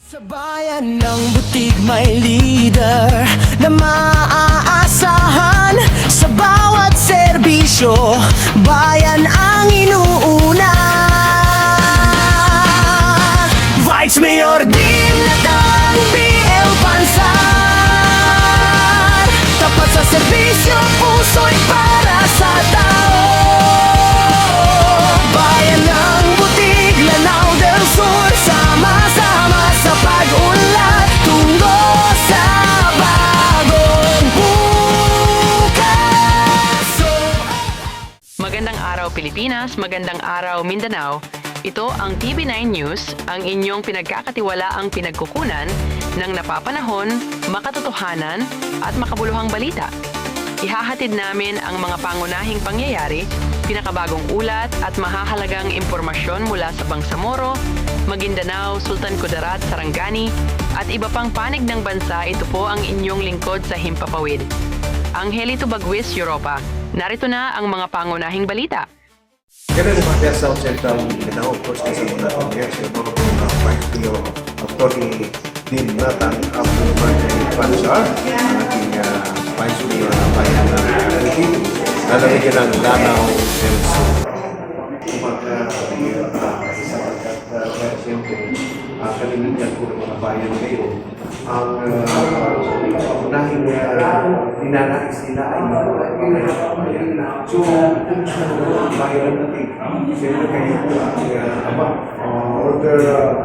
Sa bayan ng Butig may leader na maaasahan. Sa bawat serbisyo, bayan ang inuuna. Vice Mayor din natang PL Pansar. Tapat sa serbisyo, puso'y para sa tao. Bayan ng Butig, Lanao del Sur, sama-sama sa pag-unlad tungo sa bagong bukas. Magandang araw Pilipinas, magandang araw Mindanao. Ito ang TV9 News, ang inyong pinagkakatiwalaang pinagkukunan ng napapanahon, makatotohanan at makabuluhang balita. Ihahatid namin ang mga pangunahing pangyayari, pinakabagong ulat at mahahalagang impormasyon mula sa Bangsamoro, Maguindanao, Sultan Kudarat, Sarangani at iba pang panig ng bansa. Ito po ang inyong lingkod sa Himpapawid. Angelito Bagwis, Europa. Narito na ang mga pangunahing balita. Kailan umakyat sa South Central Mindanao, of course, kasi muna itong years, yung mga Vice Mayor Atty. Nin Natang Pansar, ang ating Vice Mayor ng bayan ng Philippines, nalalagyan ng Lanao del Sur. Siyempre, kalimitan po ng mga bayan ngayon, ang unahing ninanais nila ay bayan. So, kung saan ang bayan natin, siyempre kayo po ang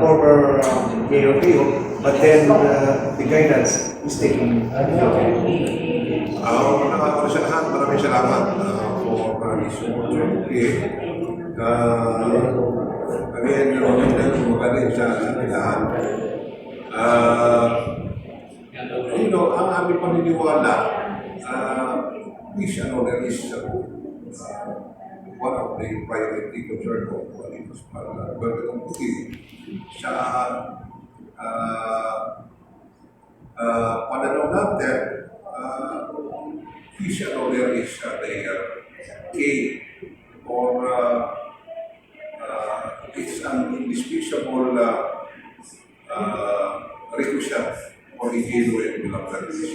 former Mayor Teo, but then the guidance is taking maraming salamat for this opportunity. Again, magaling sa lahat. Ang aming paniniwala, there is one of the priority concern of Government Butig sa pananaw natin. There is their key or it's an indispensable requisite for the genuine bilang service.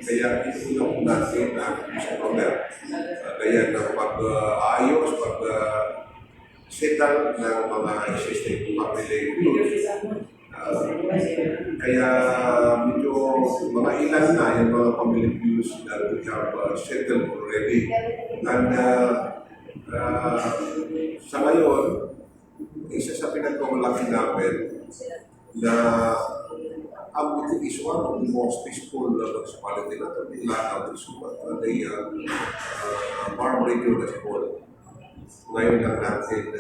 Kaya isunod natin ang December. Kaya ng pag-ayos, pag-settle ng mga existing family groups. Kaya medyo mga ilan na yung mga family views that we have settled already. And sa ngayon, isa sa pinagkamalaki namin na ang Butig is one of the most peaceful municipality, not only Lanao del Sur, but the farm region as whole. Ngayon lang natin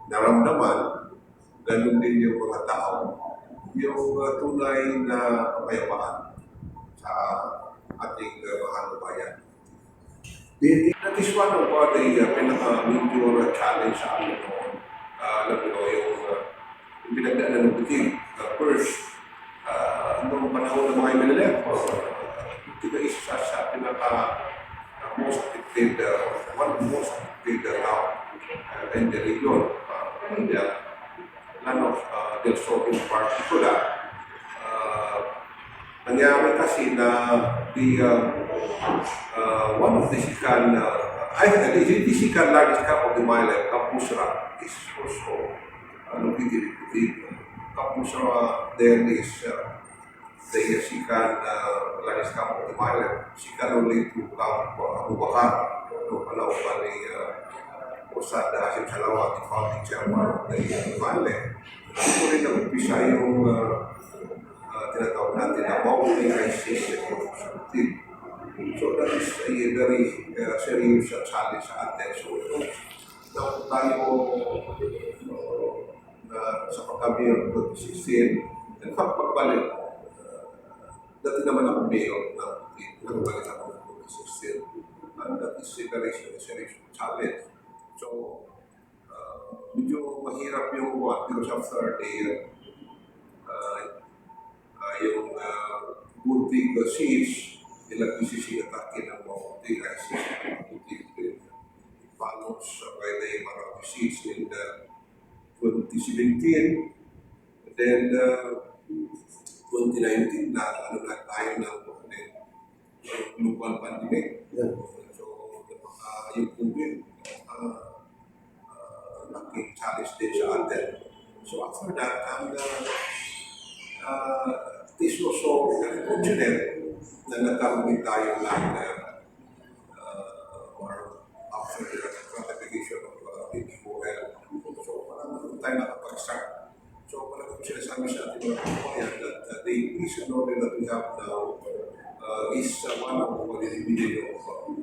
naramdaman, ganun din yung mga tao, yung tunay na kapayapaan sa ating mahal na bayan. That is one of the pinaka-major challenge sa amin noon. Alam mo yung pinagdaanan ng Butig. First, noong panahon ng mga MNLF, Butig ay isa sa pinaka-most affected, one of the most affected town in the region. Lanao del Sur in particular. Nangyari kasi na one of the second largest camp of the Mile, Kapusra, is also located in Butig. Kapusra then is the second largest camp of the Mile, second only to Camp Abubakar, no panahon pa ni Usad Hasim Salawat, the founding chairman of the Mile. Ito rin nag-umpisa yung tinatawag natin na boundary crisis of Butig. So that is a very serious challenge sa atin. So dapat tayo sa pagkami ng 2016, in fact, pagbalik, dati naman ako mayor na nagbalik ako ng 2016. And that is a very serious challenge. So, medyo mahirap yung because after yung Butig siege, ilang atake ng mga Butig ISIS, Butig follows by the Marami siege in the 2017, Then, 2019 na ano na tayo ng global pandemic. Yeah. So, yung COVID, laking challenge din sa atin. So, after that, is also unfortunate na nagkaroon din tayo ng or after the ratification of PPOL. So, parang tayo nakapag-start. So, parang sinasabi sa ating mga kabayan that the increase in order that we have now is one of the dividend of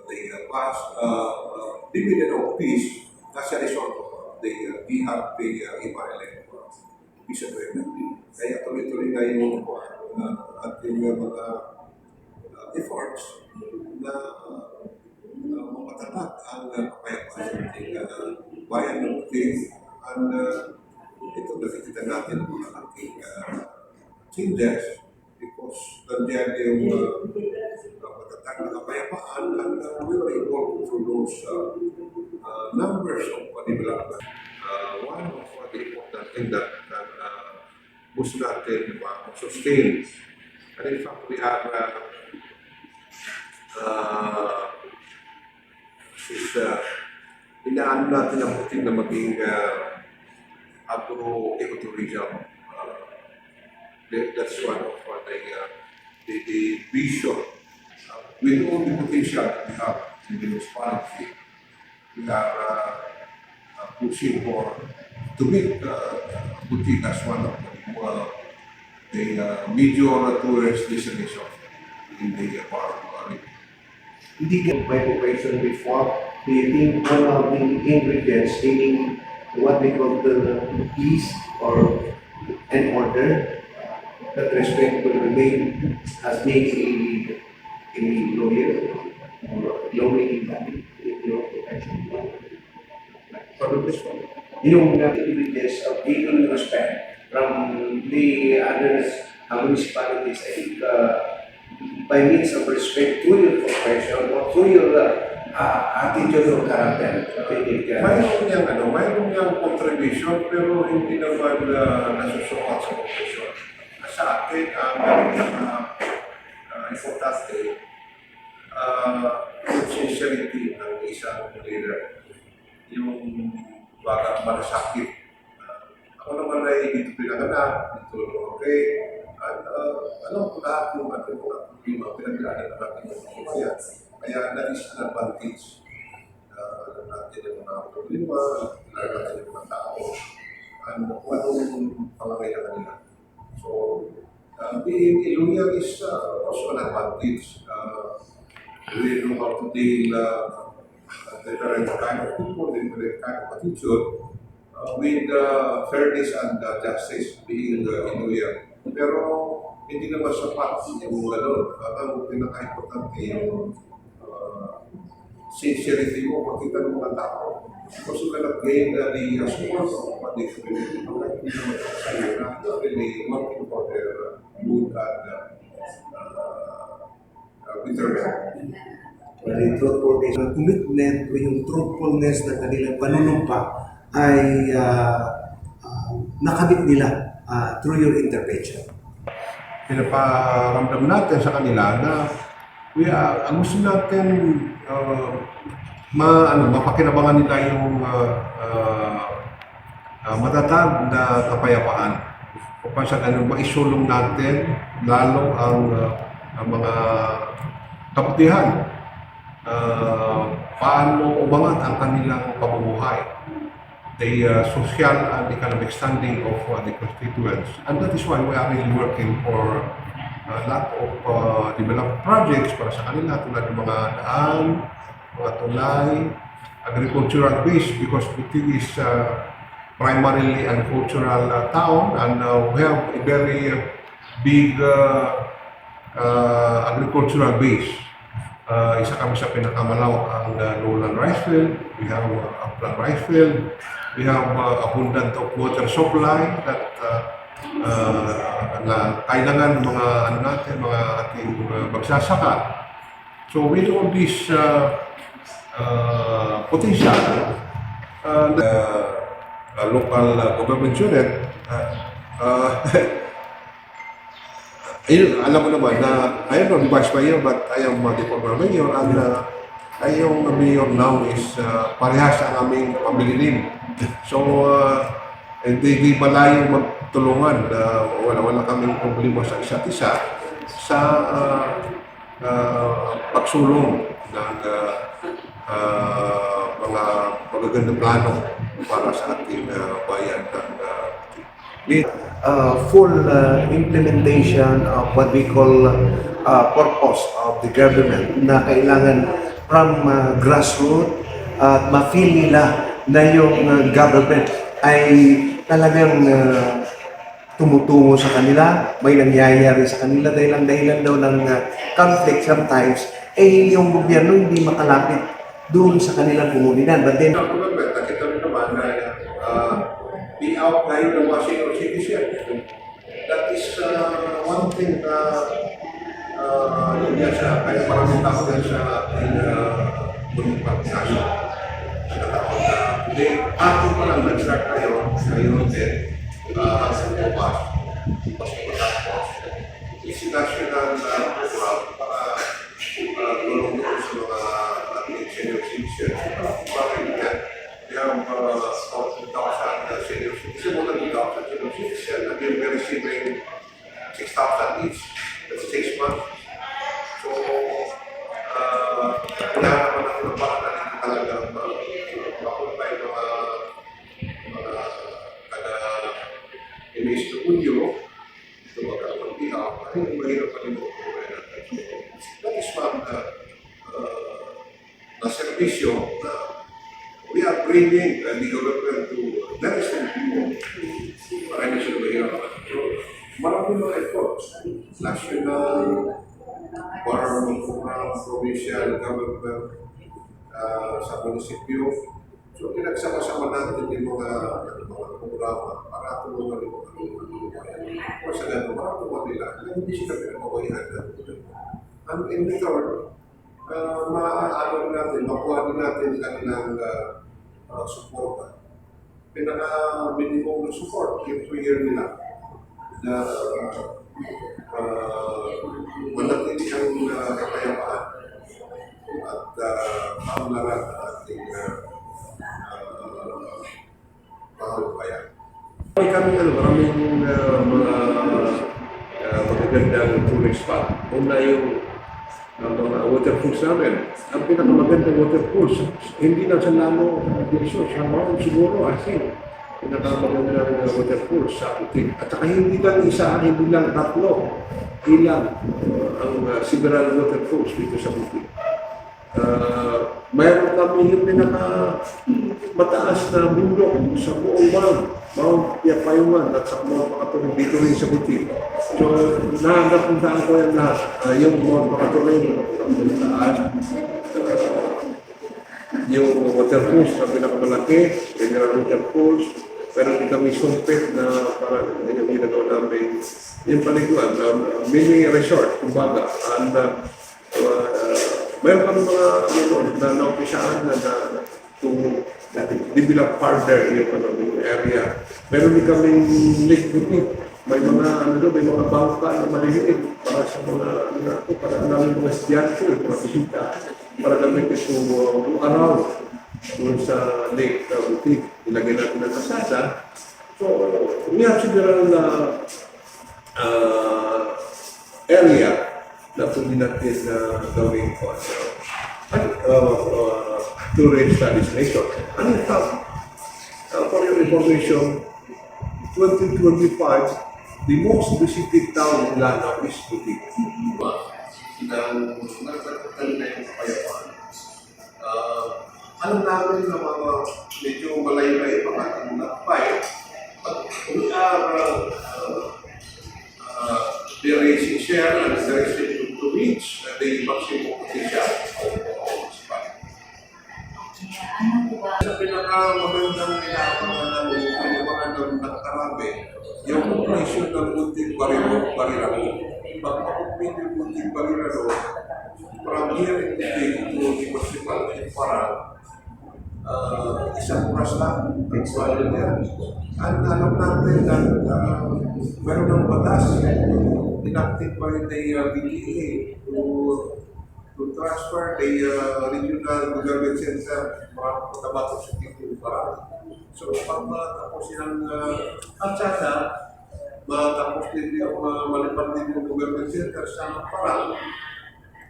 the past dividend of peace as a result of we have the equivalent peace agreement. Kaya tuloy-tuloy na yung ating mga efforts na mapatatag ang kapayapaan sa ating bayan ng Putin. And ito nakikita natin mga ating changes because nandiyan yung matatag na kapayapaan and we were able through those numbers of development. One of the important things that gusto natin sustain. And in fact, we have inaano natin ang puting na maging agro-ecotourism. That's one of the vision. With all the potential that we have in the municipality, we are pushing for to make Butik as one of the major tourist destination in the park. Hindi ka by operation before creating one of the ingredients meaning what we call the peace or an order that respect will remain as being a lawyer or lawmaking body in your profession. For this one, yung ingredients of giving respect from the other municipalities, I think by means of respect to your profession or to your attitude or character. Mayroon niyang contribution pero hindi naman nasusukat sa profession. Sa atin, importante, sincerity ng isang leader. Yung bagang malasakit. Ako naman ay dito pinaganak, dito okay. At alam ko lahat yung ating mga problema, pinagdaanan ng ating mga kabayan. Kaya that is an advantage. Alam natin yung mga problema, alam natin yung mga tao, and kung anong pangangailangan nila. So, being a lawyer is also an advantage. We know how to deal different kind of people, different kind of attitude with fairness and justice being a lawyer. Pero hindi naman sapat yung gano'n. Ang pinaka-importante yung sincerity mo, makita ng mga tao. Because you cannot gain the support of what they community. Hindi naman sa'yo na really working for their good and betterment. Well, the truthfulness, ang commitment o yung truthfulness na kanilang panunumpa ay nakabit nila through your intervention. Pinaparamdam natin sa kanila na ang gusto natin mapakinabangan nila yung matatag na kapayapaan. Upang sa ganun, maisulong natin lalo ang mga kabutihan. Paano umangat ang kanilang pamumuhay, the social and economic standing of the constituents. And that is why we are really working for a lot of development projects para sa kanila tulad ng mga daan, mga tulay, agricultural base because Butig is primarily an agricultural town and we have a very big agricultural base. Isa kami sa pinakamalawak ang lowland rice field. We have upland rice field. We have abundant of water supply that na kailangan ng mga mga ating magsasaka. So with all this potential, the local government unit ayun, alam mo naman na I am not vice mayor but I am the former mayor and ay yung mayor now is parehas ang aming family name. So, hindi malayo magtulungan. Wala kaming problema sa isa't isa sa pagsulong ng mga magagandang plano para sa ating bayan ng full implementation of what we call purpose of the government na kailangan from grassroots at ma-feel nila na yung government ay talagang tumutungo sa kanila, may nangyayari sa kanila dahil ang dahilan daw ng conflict sometimes eh yung gobyerno hindi makalapit doon sa kanilang komunidad. But then, nakita rin naman na i-out na yung Washington citizen. That is one thing na yun siya, kaya maraming tao yan sa ating pagkakasya. Hindi, ako pa lang nag-start ngayon din, sa bukas, matapos, national program para tulong doon sa mga ating senior citizens. Para yan, we have 2,000 senior citizens, more than 2,000 senior citizens, and we're receiving 6,000 each. That's 6 months. So, kaya naman ako ng parang natin talagang mapunta yung mga taga-MSW, ito magkakapag-ihaw, ay mahirap pa rin po. That is na servisyo na we are bringing the government to that is the people. Marami sila mahirap. Marami mga efforts. National, provincial government, sa munisipyo. So, pinagsama-sama natin yung mga programa para tulungan yung mga sa ganun, para tulungan nila. Hindi sila pinagpapayahan natin. And in return, maaano natin, makuha din natin kanilang support. Pinaka-minimum na support, yung 2 year nila na manatili ang kapayapaan at kaunlaran ng ating pangalabayan. Maraming mga magagandang tourist spot. Una yung mga waterfalls namin. Ang pinakamagandang waterfalls, hindi lang sa Lamo, sa Mount siguro, I think. Pinakamagandang waterfalls sa Putik. At saka hindi lang isa, hindi lang tatlo. Ilang ang several waterfalls dito sa Putik. Mayroon kami yung mataas na bundok sa buong Mount Yapayungan at sa mga Makatuloy dito rin sa Putik. So, napuntaan ko yan lahat. Yung Mount Makatuloy, yung waterfalls na pinakamalaki, General Waterfalls, pero hindi kami sumpit na parang yung ginagawa namin yung paliguan, mini resort, kumbaga. And mayroon kami mga na naumpisaan na to develop further yung area. Meron din kaming lake boutique. May mga may mga bangka na maliliit para sa mga para namin mga estudyante, mga bisita, para gamitin ito araw doon sa lake boutique. Ilagay natin ng kasada. So, we have several area na pwede natin gawin po tourist destination. And in fact, for your information, 2025, the most visited town in Lanao is Putik. Nang nagkakaroon na yung kapayapaan. Alam namin na mga medyo malayo-layo ang ating lakbay. But we are very sincere and very sincere to reach the maximum potential of our spot. Sa pinakamagandang pinakamangan ng Nakarabe, yung operasyon ng Munting Barirano. Pagpakumpin yung Munting Barirano, from here in Munting to the municipality para isang oras lang, ang swallow niya. At alam natin na meron ng batas enacted by the BTA to transfer the regional government center from Cotabato City to Parang. So, pag matapos silang atsada, matapos din yung malipad din yung government center sa Parang,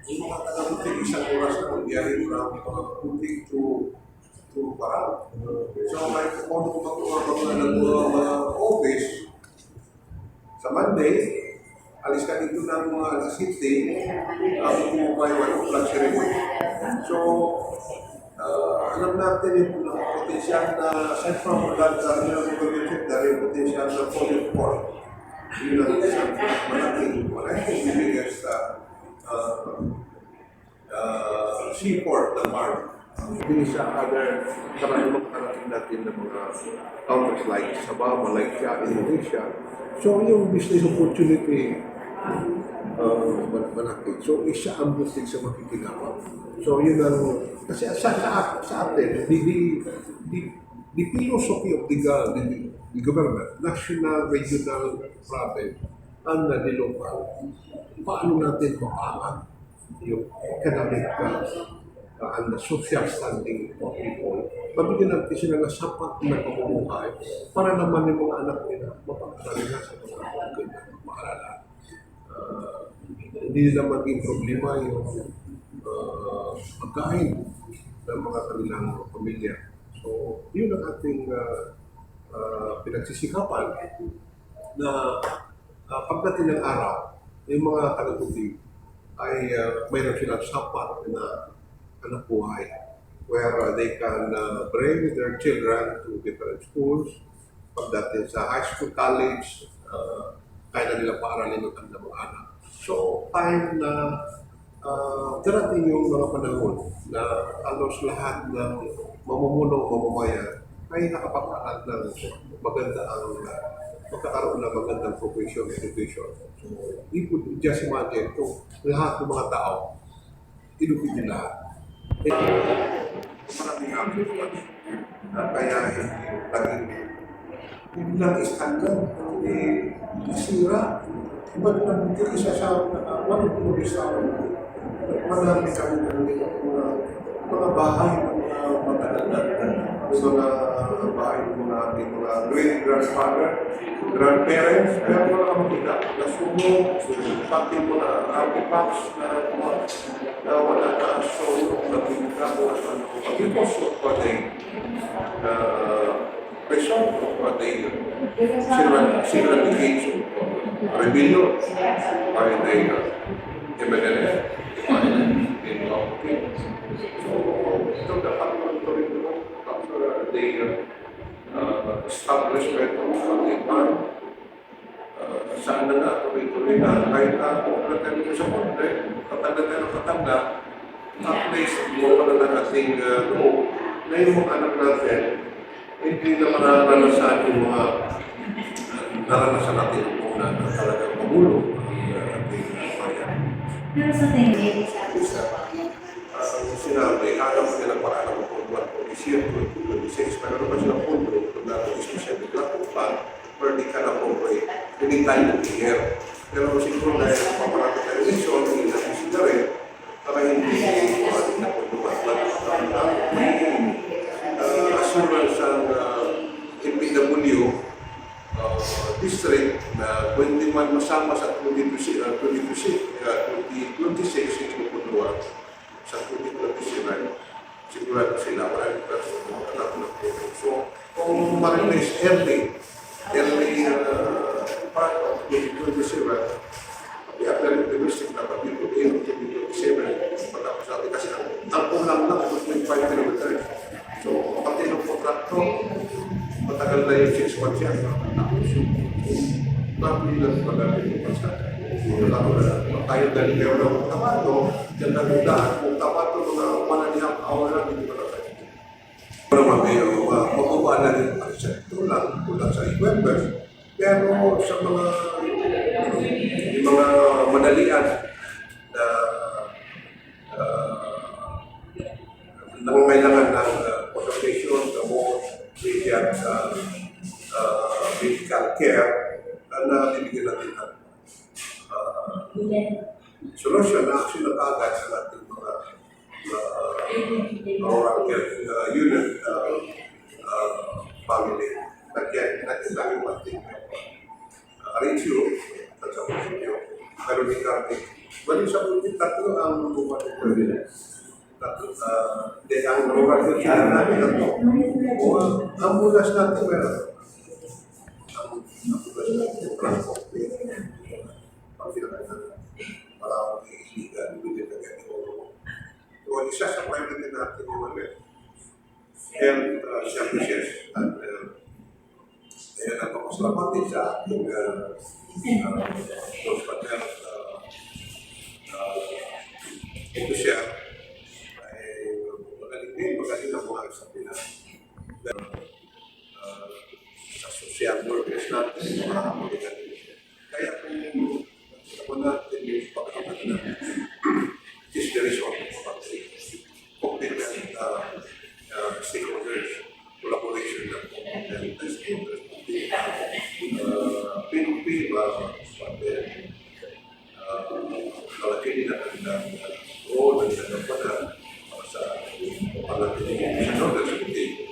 yung mga taga-Butik, isang oras na magbiyahe from Butik to Parang. So, kahit kung magkuha ng mga office, sa Monday, alis ka dito ng mga alas 7, kung may 1 o'clock ceremony. So, alam natin yung potensyal na, aside from that, yung potensyal na police force. Yun ang isang malaking biggest seaport ng Parang. Hindi sa other karamang karating natin ng mga countries like Sabah, Malaysia, Indonesia. So yung business opportunity malaki. So isa ang business sa makikinawa. So yun ang, kasi sa atin, the philosophy of the government, national, regional, province, and the local, paano natin mapangat yung economic and the social standing of people. Mabigyan natin sila ng sapat na pamumuhay para naman yung mga anak nila mapag-aralan na sa mga magandang maaralan. Hindi nila maging problema yung pagkain ng mga kanilang pamilya. So, yun ang ating pinagsisikapan na pagdating ng araw, yung mga taga-Butik ay mayroon silang sapat na anak buhay where they can bring their children to different schools. Pagdating sa high school, college, kaya na nila paaralin ang kanilang mga anak. So, time na darating yung mga panahon na halos lahat ng mamumuno mamamayan ay nakapag-aral ng maganda ang magkakaroon ng magandang profession, education. So, you could just imagine kung lahat ng mga tao, ilupin din lahat. Maraming application kaya hindi lang standard, sira. Iba't lang hindi isa sa manipulog sa marami kami ng mga bahay ng mga matagal na mga bahay ng mga great-grandfather, grandparents, kaya mga kamakita, nasunog, pati mga artifacts na wala na so na pinagkako at because of what they result of what they eradication rebellion by the MNLF in Philippines. So, ito dapat tuloy-tuloy after the establishment of Taliban. Saan na nga tuloy-tuloy na kahit kung natin sa konti, katanda, at least mo pa na ating goal na yung mga anak natin, hindi na mararanasan yung mga naranasan natin kung na talagang magulo ang ating bayan. Pero sa tingin, sinabi, alam mo nila para alam mo kung 26, pero naman silang punto kung natin especially Lakupan, where di ka na po hindi tayo nag-iher. Pero siguro dahil paparami tayo eleksyon, hindi natin sila rin, para hindi na po dumatlag. Assurance ang MPW district na 21 masama sa 2026 yung inupunuan sa 2027. Sigurado sila maraming person na anak ng puno. So, kung marilis early part of 2027, we are very optimistic na pag dito in 2027 matapos natin kasi ang ulang lang 2.5 kilometers. So, pati ng kontrakto, matagal na yung 6 months yan. Tapos yung lang pag-alin yung pasada. Lalo na tayo dahil meron ng Cotabato, dyan na nagdaan. Kung Cotabato, mga 1.5 hour lang, hindi ko na tayo. Pero mababa na rin ang sektor lang, kulang sa equipment. Pero sa mga madalian na nangangailangan ng consultation, gamot, medical care, na bibigyan natin ng solusyon na actually nakagad sa ating mga rural health unit family. Again, natin lang yung ating ratio at sa munisipyo. Pero di kami, bali sa munisipyo, tatlo ang buwan ng province. Hindi ang rural health unit namin tatlo. O ang mulas natin meron. Ang mulas natin, transport. Pag pinakain para akong iiligan, hindi na ganyan ko. So, isa sa priority natin yung health services at kaya napakasalamat din sa ating hospital. Ito siya ay magaling ang mga sa Pinas. Sa social workers natin, mga kamuligan. Kaya kung natin yung pagkakas na is the result of commitment stakeholders, collaboration ng commitment stakeholders. PNP malaki din ang role ng nagpana sa panatilihan ng nagsasabi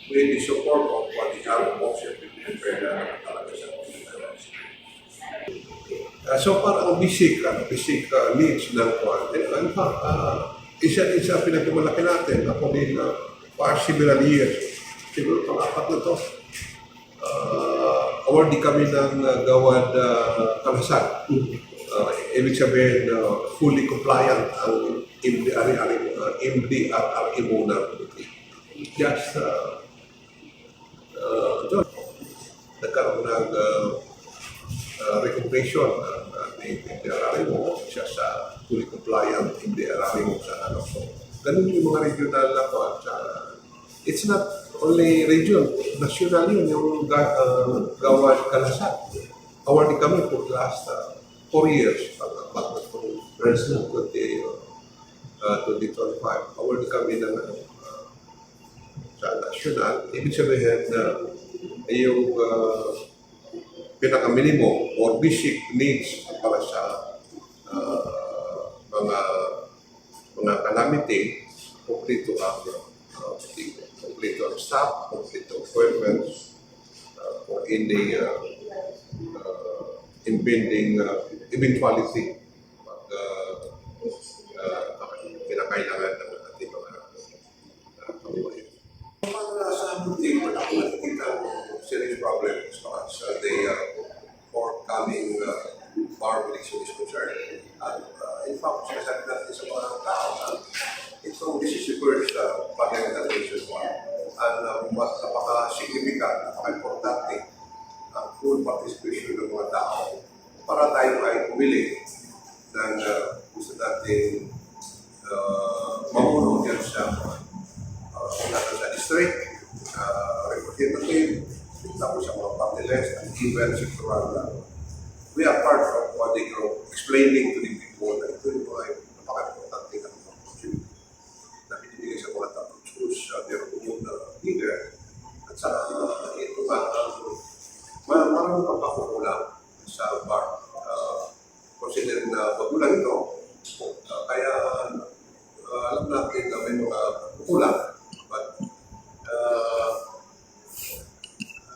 with the support of what the Arab Option prepare na talaga sa so parang basic needs ng kwan. In fact, isa pinagmamalaki natin ako din for several years. Siguro pang-apat na to. Awardee kami ng gawad kalasan. Ibig sabihin, fully compliant ang MDRRE muna. Just, nagkaroon ng recognition ng MDRRE mo siya sa fully compliant MDRRE mo sa ano. So, ganun yung mga regional na po. It's not only region, national yun, yung gawad kalasan. Awardee kami for the last 4 years. Pag first na 2025, awardee kami ng sa national. Ibig sabihin na yung pinaka-minimum or basic needs para sa mga calamity, complete ang staff, complete equipment for any impending eventuality pag pinakailangan ng ating mga kabuhayan. Sa ating nakikita serious problems as the forthcoming farm election is concerned. In fact, sinasabi natin sa mga tao this is the first public administration one. And napaka-significant, napaka-importante ang full participation ng mga tao para tayo ay pumili ng gusto natin mamuno yan sa district, representative, tapos sa mga party list, and even sectoral. We are part of what they group explaining to the people na ito yung mga napaka-importante ng mga opportunity na binibigay sa mga tao choose their own leader. At sa ito ba, maraming pagpakukulang sa bar. Consider na pagkulang ito, kaya alam natin na may mga kukulang. But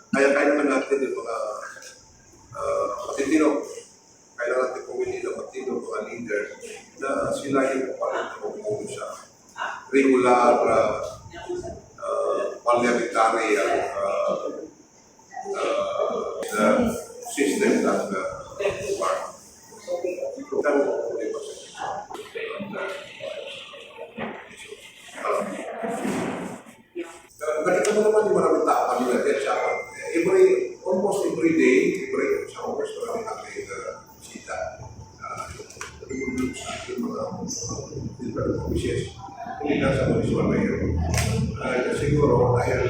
kaya naman natin yung mga matitino. Kaya natin pumili ng matitino mga leader na sila yung papalit sa regular parliamentary system ng bar. Nakita mo naman yung maraming tao kami natin sa almost every day, every hours, maraming natin bisita. Yung mga different offices, hindi na sa municipal mayor. Siguro dahil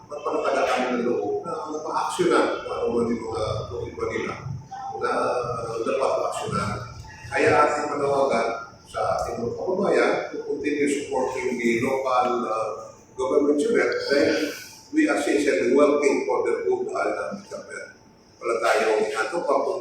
magpanataga kami ng loob na ma-actionan kung ano man yung mga problema nila na dapat ma-actionan. Kaya ating panawagan sa ating mga kababayan to continue supporting the local government unit, then we are sincerely working for the good and government.